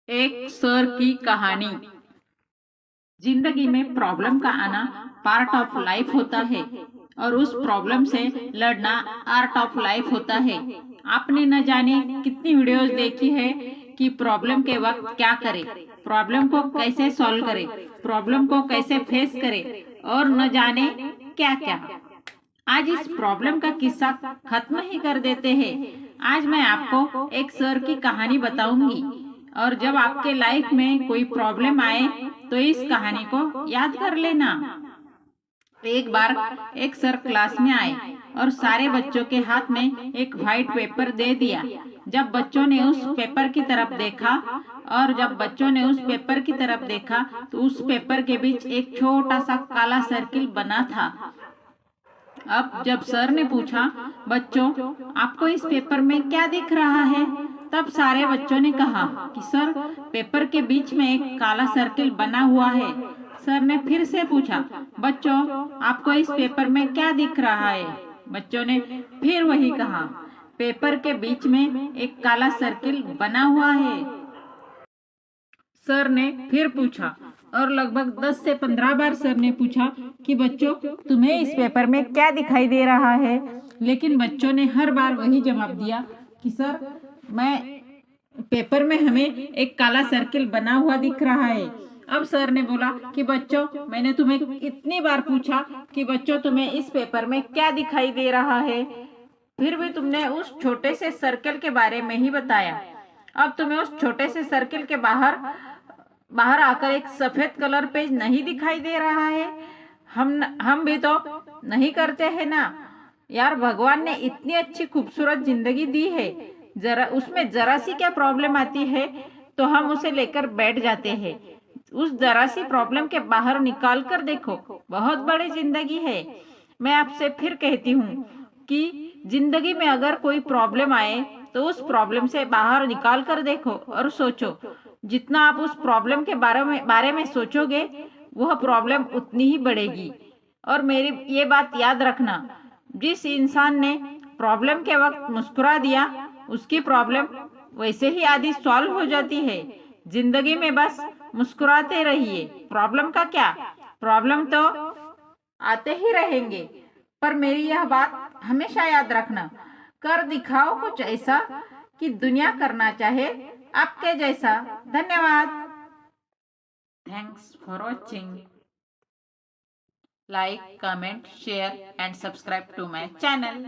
एक सर की कहानी। जिंदगी में प्रॉब्लम का आना पार्ट ऑफ लाइफ होता है और उस प्रॉब्लम से लड़ना आर्ट ऑफ लाइफ होता है। आपने न जाने कितनी वीडियोस देखी है कि प्रॉब्लम के वक्त क्या करें, प्रॉब्लम को कैसे सॉल्व करें, प्रॉब्लम को कैसे फेस करें और न जाने क्या क्या। आज इस प्रॉब्लम का किस्सा खत्म ही कर देते हैं। आज मैं आपको एक सर की कहानी बताऊंगी और जब आपके लाइफ में कोई प्रॉब्लम आए तो इस कहानी को याद कर लेना। एक बार एक सर क्लास में आए और सारे बच्चों के हाथ में एक व्हाइट पेपर दे दिया। जब बच्चों ने उस पेपर की तरफ देखा तो उस पेपर के बीच एक छोटा सा काला सर्किल बना था। अब जब सर ने पूछा, बच्चों आपको इस पेपर में क्या दिख रहा है, तब सारे बच्चों ने कहा कि सर पेपर के बीच में एक काला सर्किल बना हुआ है। सर ने फिर से पूछा, बच्चों आपको इस पेपर में क्या दिख रहा है। बच्चों ने फिर वही कहा, पेपर के बीच में एक काला सर्किल बना हुआ है। सर ने फिर पूछा और लगभग 10 से 15 बार सर ने पूछा कि बच्चों तुम्हें इस पेपर में क्या दिखाई दे रहा है। लेकिन बच्चों ने हर बार वही जवाब दिया कि सर मैं पेपर में हमें एक काला सर्किल बना हुआ दिख रहा है। अब सर ने बोला कि बच्चों मैंने तुम्हें इतनी बार पूछा कि बच्चों तुम्हें इस पेपर में क्या दिखाई दे रहा है, फिर भी तुमने उस छोटे से सर्कल के बारे में ही बताया। अब तुम्हें उस छोटे से सर्किल के बाहर बाहर आकर एक सफेद कलर पेज नहीं दिखाई दे रहा है। हम भी तो नहीं करते हैं ना यार। भगवान ने इतनी अच्छी खूबसूरत जिंदगी दी है, जरा उसमें जरा सी क्या प्रॉब्लम आती है तो हम उसे लेकर बैठ जाते हैं। उस जरा सी प्रॉब्लम के बाहर निकाल कर देखो, बहुत बड़ी जिंदगी है। मैं आपसे फिर कहती हूँ कि जिंदगी में अगर कोई प्रॉब्लम आए तो उस प्रॉब्लम से बाहर निकाल कर देखो और सोचो। जितना आप उस प्रॉब्लम के बारे में सोचोगे वह प्रॉब्लम उतनी ही बढ़ेगी। और मेरी ये बात याद रखना, जिस इंसान ने प्रॉब्लम के वक्त मुस्कुरा दिया उसकी प्रॉब्लम वैसे ही आधी सॉल्व हो जाती है। जिंदगी में बस मुस्कुराते रहिए। प्रॉब्लम का क्या, प्रॉब्लम तो आते ही रहेंगे, पर मेरी यह बात हमेशा याद रखना, कर दिखाओ कुछ ऐसा कि दुनिया करना चाहे आपके जैसा। धन्यवाद। Thanks for watching. Like, comment, share and subscribe to my channel.